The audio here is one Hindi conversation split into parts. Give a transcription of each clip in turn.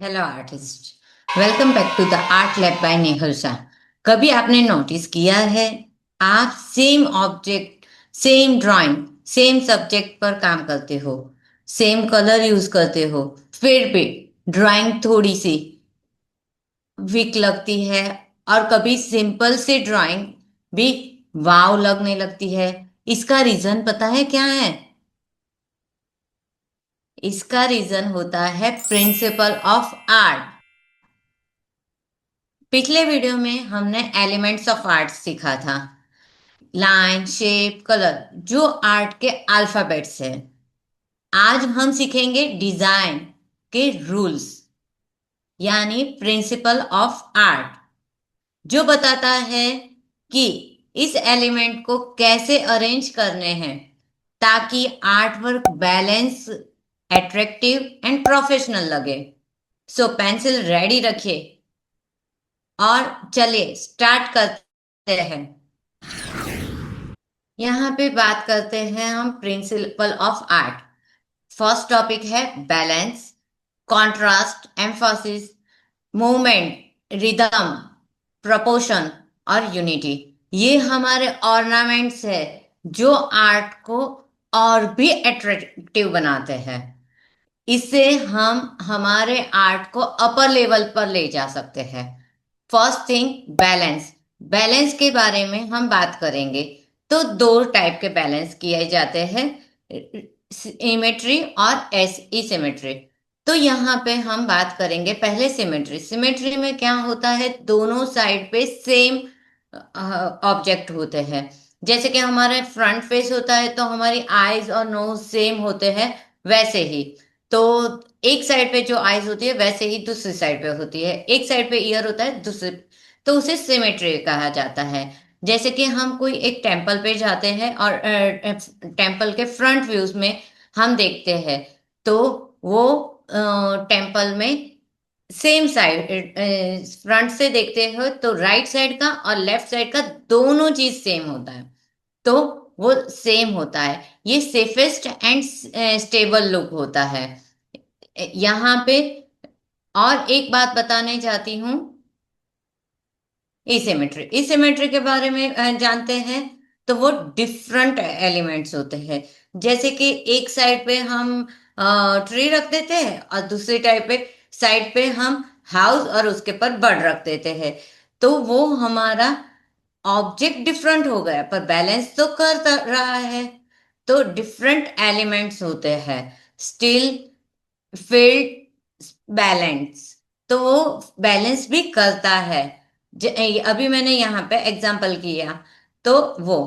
Hello artist. Welcome back to the art lab by Nehal Shah. कभी आपने नोटिस किया है, आप same object, same drawing, same subject पर काम करते हो, सेम कलर यूज करते हो, फिर भी ड्राइंग थोड़ी सी वीक लगती है। और कभी सिंपल सी ड्राइंग भी वाव लगने लगती है। इसका रीजन पता है क्या है? इसका रीजन होता है प्रिंसिपल ऑफ आर्ट। पिछले वीडियो में हमने एलिमेंट्स ऑफ आर्ट सीखा था। लाइन, शेप, कलर, जो आर्ट के अल्फाबेट्स हैं। आज हम सीखेंगे डिजाइन के रूल्स, यानी प्रिंसिपल ऑफ आर्ट, जो बताता है कि इस एलिमेंट को कैसे अरेंज करने हैं ताकि art work balance, attractive and professional लगे। सो पेंसिल रेडी रखिए और चलिए स्टार्ट करते हैं। यहाँ पे बात करते हैं हम principle of art. First topic है balance, contrast, emphasis, movement, rhythm, proportion और यूनिटी। ये हमारे ऑर्नामेंट्स है जो आर्ट को और भी अट्रैक्टिव बनाते हैं। इससे हम हमारे आर्ट को अपर लेवल पर ले जा सकते हैं। First thing, balance. बैलेंस के बारे में हम बात करेंगे तो दो टाइप के बैलेंस किए जाते हैं, सिमेट्री और एसिमेट्री। तो यहाँ पे हम बात करेंगे पहले सिमेट्री। सिमेट्री में क्या होता है, दोनों साइड पे सेम ऑब्जेक्ट होते हैं। जैसे कि हमारे फ्रंट फेस होता है तो हमारी आईज और नोज सेम होते हैं, वैसे ही तो एक साइड पे जो आईज होती है वैसे ही दूसरी साइड पे होती है। एक साइड पे ईयर होता है दूसरे, तो उसे सिमेट्री कहा जाता है। जैसे कि हम कोई एक टेम्पल पे जाते हैं और टेम्पल के फ्रंट व्यूज में हम देखते हैं तो वो टेम्पल में सेम साइड, फ्रंट से देखते हो तो राइट साइड का और लेफ्ट साइड का दोनों चीज सेम होता है, तो वो सेम होता है। ये सेफेस्ट एंड स्टेबल लुक होता है यहाँ पे। और एक बात बताने चाहती हूँ, एसिमेट्री। एसिमेट्री के बारे में जानते हैं तो वो डिफरेंट एलिमेंट्स होते हैं। जैसे कि एक साइड पे हम ट्री रख देते हैं और दूसरी टाइप पे साइड पे हम हाउस और उसके पर बर्ड रख देते हैं, तो वो हमारा ऑब्जेक्ट डिफरेंट हो गया पर बैलेंस तो रहा है। तो डिफरेंट एलिमेंट्स होते हैं, स्टिल फील्ड बैलेंस, तो वो बैलेंस भी करता है। अभी मैंने यहाँ पे एग्जांपल किया तो वो।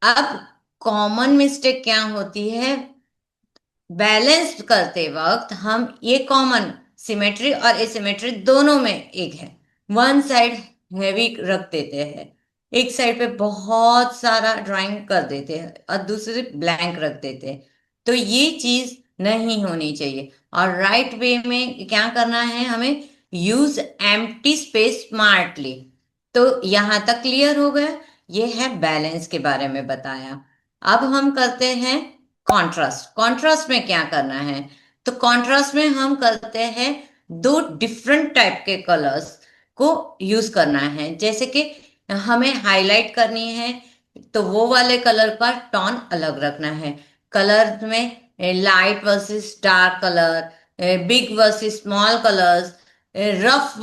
अब कॉमन मिस्टेक क्या होती है, बैलेंस करते वक्त हम ये कॉमन, सिमेट्री और एसिमेट्री दोनों में एक है, वन साइड हैवी रख देते हैं, एक साइड पे बहुत सारा ड्राइंग कर देते हैं और दूसरे ब्लैंक रख देते हैं। तो ये चीज नहीं होनी चाहिए। और राइट वे में क्या करना है हमें, यूज एम्प्टी स्पेस स्मार्टली। तो यहां तक क्लियर हो गया, ये है बैलेंस के बारे में बताया। अब हम करते हैं कॉन्ट्रास्ट। कॉन्ट्रास्ट में क्या करना है, तो कॉन्ट्रास्ट में हम करते हैं दो डिफरेंट टाइप के कलर्स को यूज करना है। जैसे कि हमें हाईलाइट करनी है तो वो वाले कलर का टोन अलग रखना है। कलर में light versus dark colour, big versus small colours, rough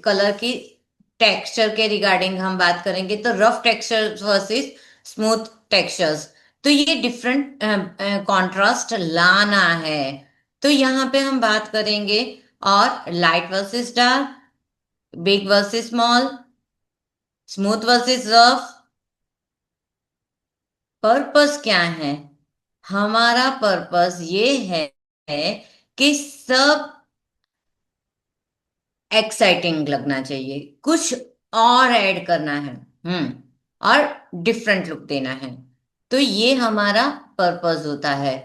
colour की टेक्सचर के रिगार्डिंग हम बात करेंगे तो rough texture versus smooth textures. तो ये डिफरेंट कंट्रास्ट लाना है। तो यहाँ पे हम बात करेंगे और light versus dark, big versus small, smooth versus rough. Purpose क्या है, हमारा पर्पस ये है कि सब एक्साइटिंग लगना चाहिए, कुछ और ऐड करना है। और डिफरेंट लुक देना है, तो ये हमारा पर्पस होता है।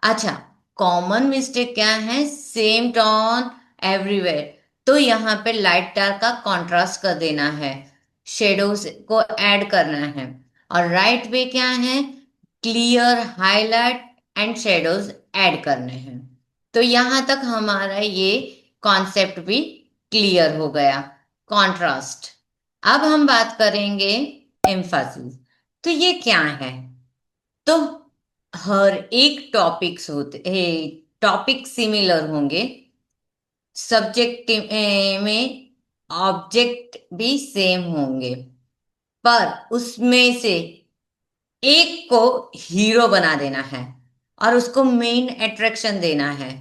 अच्छा, कॉमन मिस्टेक क्या है, सेम टोन एवरीवेयर। तो यहाँ पे लाइट डार्क का कंट्रास्ट कर देना है, शेडोज को ऐड करना है। और राइट वे क्या है, clear highlight and shadows add करने हैं। तो यहाँ तक हमारा ये कॉन्सेप्ट भी क्लियर हो गया। कॉन्ट्रास्ट। अब हम बात करेंगे एम्फासिस। तो ये क्या है? तो हर एक टॉपिक्स होते टॉपिक सिमिलर होंगे, सब्जेक्ट में ऑब्जेक्ट भी सेम होंगे, पर उसमें से एक को हीरो बना देना है और उसको मेन अट्रैक्शन देना है।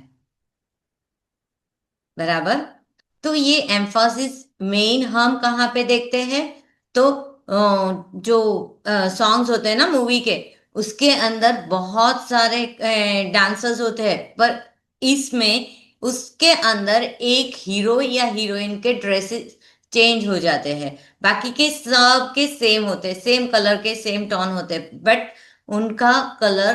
बराबर। तो ये एम्फासिस मेन हम कहाँ पे देखते हैं? तो जो सॉन्ग्स होते हैं ना मूवी के, उसके अंदर बहुत सारे डांसर्स होते हैं, पर इसमें उसके अंदर एक हीरो या हीरोइन के ड्रेसेस चेंज हो जाते हैं। बाकी के सब के सेम होते हैं, सेम कलर के सेम टोन होते हैं, बट उनका कलर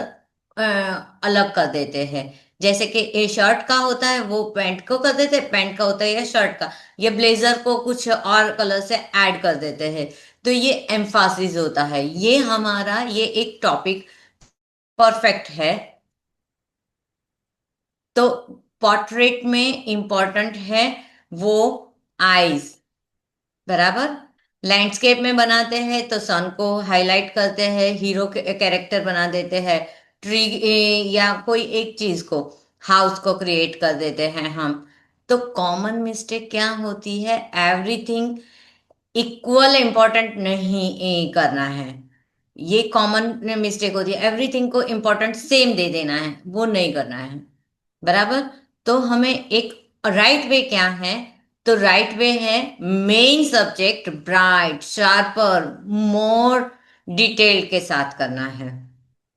अलग कर देते हैं। जैसे कि ये शर्ट का होता है वो पैंट को कर देते हैं, पैंट का होता है या शर्ट का, ये ब्लेजर को कुछ और कलर से ऐड कर देते हैं। तो ये एम्फासिस होता है। ये हमारा ये एक टॉपिक परफेक्ट है। तो पोर्ट्रेट में इंपॉर्टेंट है वो आईज। बराबर। लैंडस्केप में बनाते हैं तो सन को हाईलाइट करते हैं, हीरो के कैरेक्टर बना देते हैं, ट्री या कोई एक चीज को, हाउस को क्रिएट कर देते हैं हम। तो कॉमन मिस्टेक क्या होती है? एवरीथिंग इक्वल इम्पोर्टेंट नहीं करना है। ये कॉमन मिस्टेक होती है, एवरीथिंग को इम्पोर्टेंट सेम दे देना है, वो नहीं करना है। बराबर। तो हमें एक राइट वे क्या है? तो राइट वे है main subject bright, sharper, more detail के साथ करना है।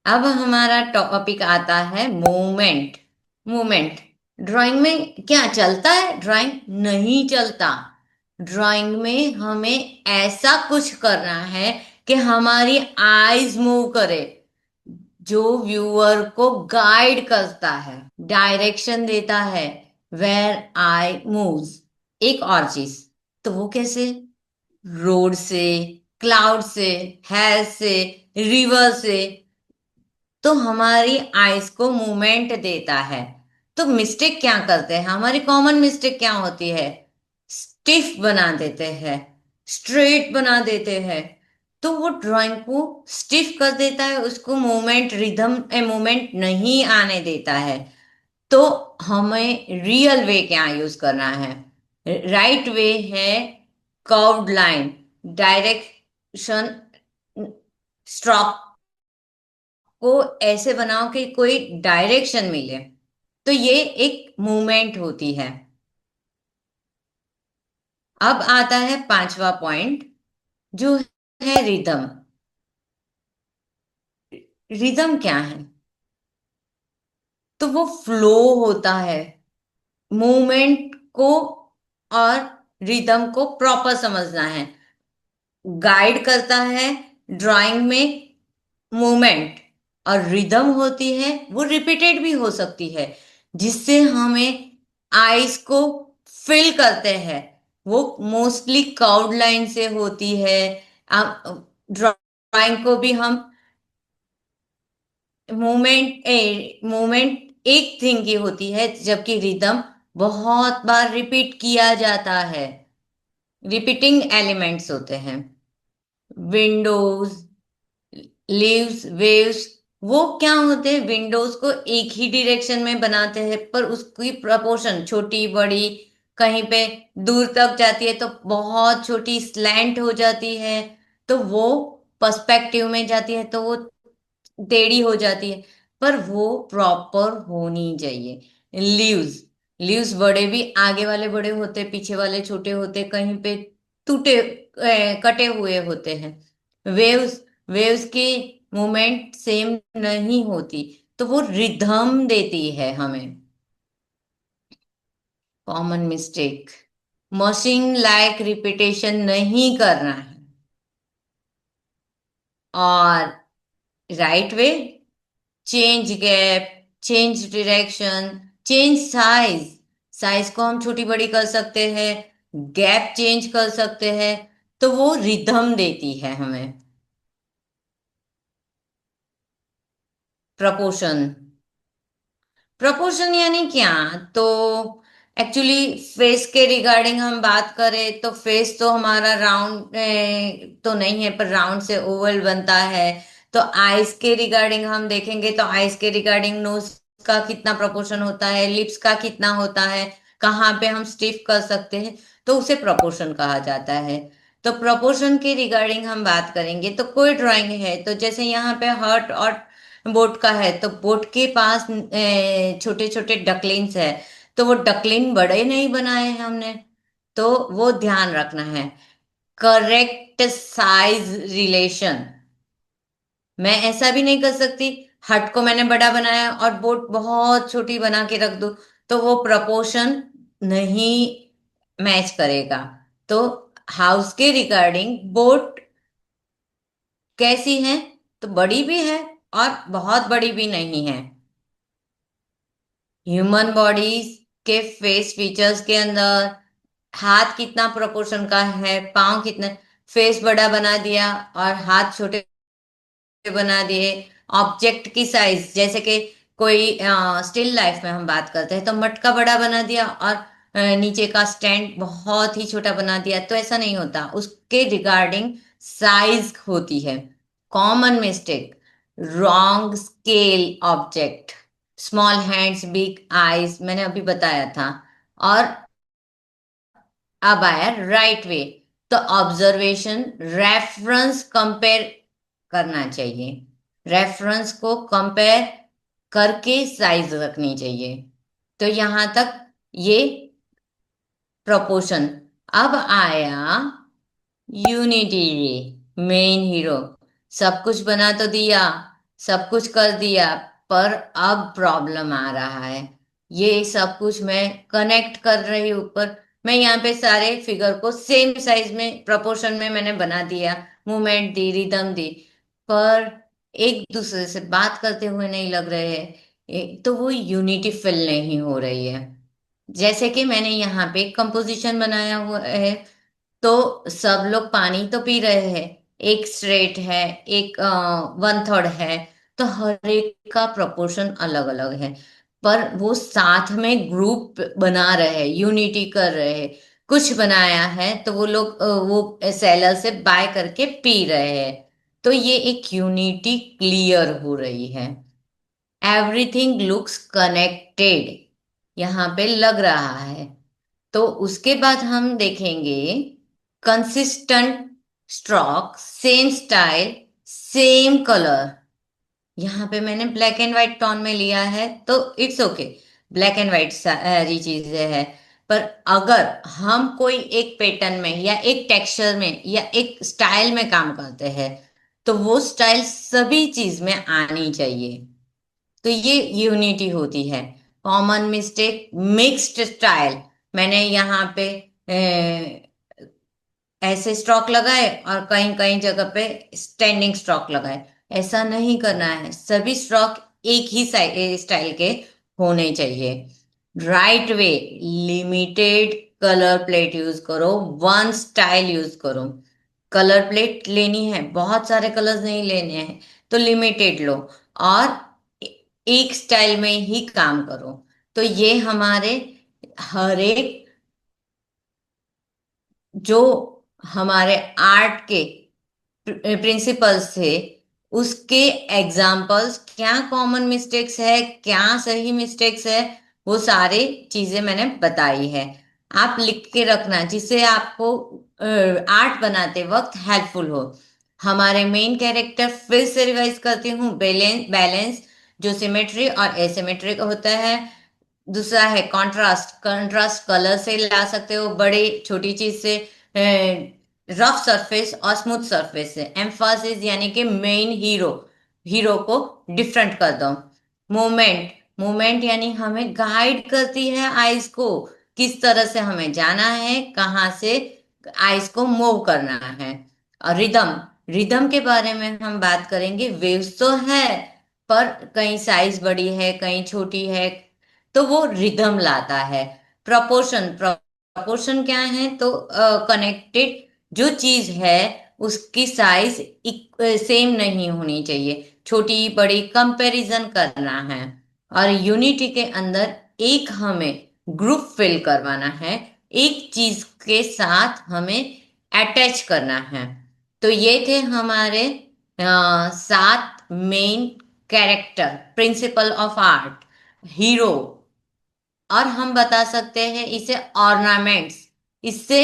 अब हमारा टॉपिक आता है मूवमेंट। मूवमेंट ड्राइंग में क्या चलता है? ड्राइंग नहीं चलता। ड्राइंग में हमें ऐसा कुछ करना है कि हमारी आईज मूव करे, जो व्यूअर को गाइड करता है, डायरेक्शन देता है, वेयर आई मूव्स। एक और चीज, तो वो कैसे? रोड से, क्लाउड से, हेयर से, रिवर से, तो हमारी आइज को मूवमेंट देता है। तो मिस्टेक क्या करते हैं? हमारी कॉमन मिस्टेक क्या होती है? स्टिफ बना देते हैं, स्ट्रेट बना देते हैं। तो वो ड्राइंग को स्टिफ कर देता है, उसको मूवमेंट, रिदम मूवमेंट नहीं आने देता है। तो हमें रियल वे क्या यूज करना है? राइट वे है कर्व्ड लाइन, डायरेक्शन, स्ट्रोक को ऐसे बनाओ कि कोई डायरेक्शन मिले। तो ये एक मूवमेंट होती है। अब आता है पांचवा पॉइंट, जो है रिदम। रिदम क्या है? तो वो फ्लो होता है मूवमेंट को, और रिदम को प्रॉपर समझना है। गाइड करता है ड्राइंग में मूवमेंट, और रिदम होती है वो रिपीटेड भी हो सकती है, जिससे हमें आइस को फिल करते हैं। वो मोस्टली कर्व्ड लाइन से होती है। ड्राइंग को भी हम मूवमेंट एक थिंग की होती है, जबकि रिदम बहुत बार रिपीट किया जाता है। रिपीटिंग एलिमेंट्स होते हैं। विंडोज, लीव्स, वेव्स, वो क्या होते हैं? विंडोज को एक ही डायरेक्शन में बनाते हैं, पर उसकी प्रपोर्शन छोटी बड़ी, कहीं पे दूर तक जाती है तो बहुत छोटी स्लैंट हो जाती है, तो वो पर्सपेक्टिव में जाती है तो वो टेढ़ी हो जाती है, पर वो प्रॉपर होनी चाहिए। लीव्स, लीव्स बड़े भी, आगे वाले बड़े होते, पीछे वाले छोटे होते, कहीं पे टूटे कटे हुए होते हैं। वेव्स, वेव्स की मूवमेंट सेम नहीं होती, तो वो रिदम देती है हमें। Common mistake, machine like repetition नहीं करना है। और right way, change gap, change direction, change size. Size को हम छोटी बड़ी कर सकते हैं, गैप चेंज कर सकते हैं, तो वो रिदम देती है हमें। प्रपोर्शन, प्रपोर्शन यानी क्या? तो एक्चुअली फेस के रिगार्डिंग हम बात करें तो फेस तो हमारा राउंड तो नहीं है, पर राउंड से ओवल बनता है। तो आइज के रिगार्डिंग हम देखेंगे तो आइज के रिगार्डिंग नोज का कितना प्रोपोर्शन होता है, लिप्स का कितना होता है, कहाँ पे हम स्टिफ कर सकते हैं, तो उसे प्रोपोर्शन कहा जाता है। तो प्रोपोर्शन के रिगार्डिंग हम बात करेंगे तो कोई ड्राइंग है तो जैसे यहाँ पे हार्ट और बोट का है, तो बोट के पास छोटे छोटे डकलिंग्स है, तो वो डकलिंग बड़े नहीं बनाए हैं हमने, तो वो ध्यान रखना है। करेक्ट साइज रिलेशन, मैं ऐसा भी नहीं कर सकती हट को मैंने बड़ा बनाया और बोट बहुत छोटी बना के रख दूं, तो वो प्रपोर्शन नहीं मैच करेगा। तो हाउस के रिगार्डिंग बोट कैसी है, तो बड़ी भी है और बहुत बड़ी भी नहीं है। ह्यूमन बॉडीज के फेस फीचर्स के अंदर हाथ कितना प्रोपोर्शन का है, पाँव कितने, फेस बड़ा बना दिया और हाथ छोटे बना दिए। ऑब्जेक्ट की साइज जैसे कि कोई स्टिल लाइफ में हम बात करते हैं तो मटका बड़ा बना दिया और नीचे का स्टैंड बहुत ही छोटा बना दिया, तो ऐसा नहीं होता, उसके रिगार्डिंग साइज होती है। Common mistake, wrong scale object, small hands big eyes, मैंने अभी बताया था। और अब आया राइट वे, तो ऑब्जर्वेशन रेफरेंस कंपेयर करना चाहिए, रेफरेंस को कंपेयर करके साइज रखनी चाहिए। तो यहां तक ये प्रोपोर्शन। अब आया यूनिटी रे, मेन हीरो, सब कुछ बना तो दिया, सब कुछ कर दिया, पर अब प्रॉब्लम आ रहा है। ये सब कुछ मैं कनेक्ट कर रही हूँ ऊपर, मैं यहाँ पे सारे फिगर को सेम साइज में प्रोपोर्शन में मैंने बना दिया, मूवमेंट दी, रिदम दी, पर एक दूसरे से बात करते हुए नहीं लग रहे हैं, तो वो यूनिटी फील नहीं हो रही है। जैसे कि मैंने यहाँ पे कंपोजिशन बनाया हुआ है, तो सब लोग पानी तो पी रहे हैं, एक स्ट्रेट है, एक वन थर्ड है, तो हर एक का प्रोपोर्शन अलग अलग है, पर वो साथ में ग्रुप बना रहे हैं, यूनिटी कर रहे हैं। कुछ बनाया है तो वो लोग वो सेलर से बाय करके पी रहे हैं, तो ये एक यूनिटी क्लियर हो रही है। एवरीथिंग लुक्स कनेक्टेड यहाँ पे लग रहा है। तो उसके बाद हम देखेंगे consistent stroke, same style, same colour. यहाँ पे मैंने ब्लैक एंड व्हाइट टोन में लिया है तो it's okay, black and white सारी चीजें है। पर अगर हम कोई एक पैटर्न में या एक टेक्सचर में या एक स्टाइल में काम करते हैं, तो वो स्टाइल सभी चीज में आनी चाहिए, तो ये यूनिटी होती है। कॉमन मिस्टेक, मिक्स्ड स्टाइल, मैंने यहाँ पे ऐसे स्ट्रोक लगाए और कहीं कहीं जगह पे स्टैंडिंग स्ट्रोक लगाए, ऐसा नहीं करना है, सभी स्ट्रोक एक ही स्टाइल के होने चाहिए। Right way, limited colour plate use करो, वन स्टाइल यूज करो। कलर प्लेट लेनी है, बहुत सारे कलर्स नहीं लेने हैं, तो लिमिटेड लो और एक स्टाइल में ही काम करो। तो ये हमारे हर एक जो हमारे आर्ट के प्रिंसिपल्स थे, उसके एग्जाम्पल्स, क्या कॉमन मिस्टेक्स है, क्या सही मिस्टेक्स है, वो सारी चीजें मैंने बताई है। आप लिख के रखना जिससे आपको आर्ट बनाते वक्त हेल्पफुल हो। हमारे मेन कैरेक्टर फिर से रिवाइज करती हूँ, बैलेंस, बैलेंस जो सिमेट्री और एसिमेट्रिक होता है। दूसरा है कंट्रास्ट, कंट्रास्ट कलर से ला सकते हो, बड़े छोटी चीज से, रफ सरफेस और स्मूथ सरफेस से। एम्फासिस यानी कि मेन हीरो, हीरो को डिफरेंट कर दो। मूवमेंट, मूवमेंट यानी हमें गाइड करती है आइज को, किस तरह से हमें जाना है, कहाँ से आइज को मूव करना है। और रिदम, रिदम के बारे में हम बात करेंगे, वेव्स तो है पर कहीं साइज बड़ी है कहीं छोटी है, तो वो रिदम लाता है। प्रोपोर्शन, प्रोपोर्शन क्या है, तो कनेक्टेड जो चीज है उसकी साइज सेम नहीं होनी चाहिए, छोटी बड़ी कंपैरिजन करना है। और यूनिटी के अंदर एक हमें ग्रुप फिल करवाना है, एक चीज के साथ हमें अटैच करना है। तो ये थे हमारे 7 main character, principal of art, hero. और हम बता सकते हैं इसे ऑर्नामेंट्स। इससे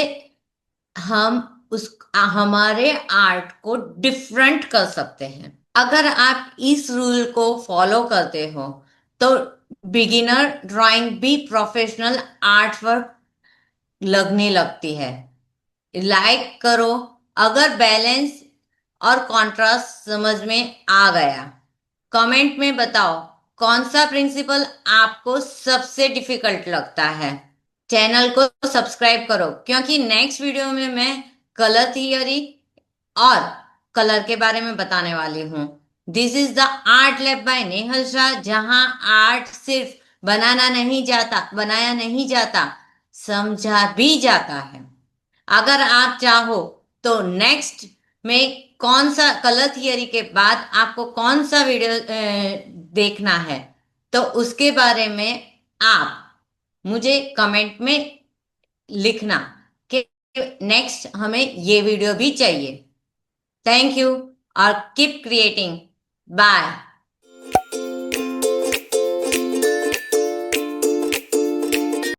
हम उस हमारे आर्ट को डिफरेंट कर सकते हैं। अगर आप इस रूल को फॉलो करते हो तो बिगिनर ड्राइंग भी प्रोफेशनल आर्ट वर्क लगने लगती है। लाइक करो अगर बैलेंस और कंट्रास्ट समझ में आ गया। कमेंट में बताओ कौन सा प्रिंसिपल आपको सबसे डिफिकल्ट लगता है। चैनल को सब्सक्राइब करो क्योंकि नेक्स्ट वीडियो में मैं कलर थियरी और कलर के बारे में बताने वाली हूँ। This is the art lab by Nehal Shah, जहां आर्ट सिर्फ बनाया नहीं जाता, समझा भी जाता है। अगर आप चाहो तो नेक्स्ट में कौन सा कलर थियरी के बाद आपको कौन सा वीडियो देखना है, तो उसके बारे में आप मुझे कमेंट में लिखना कि नेक्स्ट हमें ये वीडियो भी चाहिए। थैंक यू और कीप क्रिएटिंग। बाय।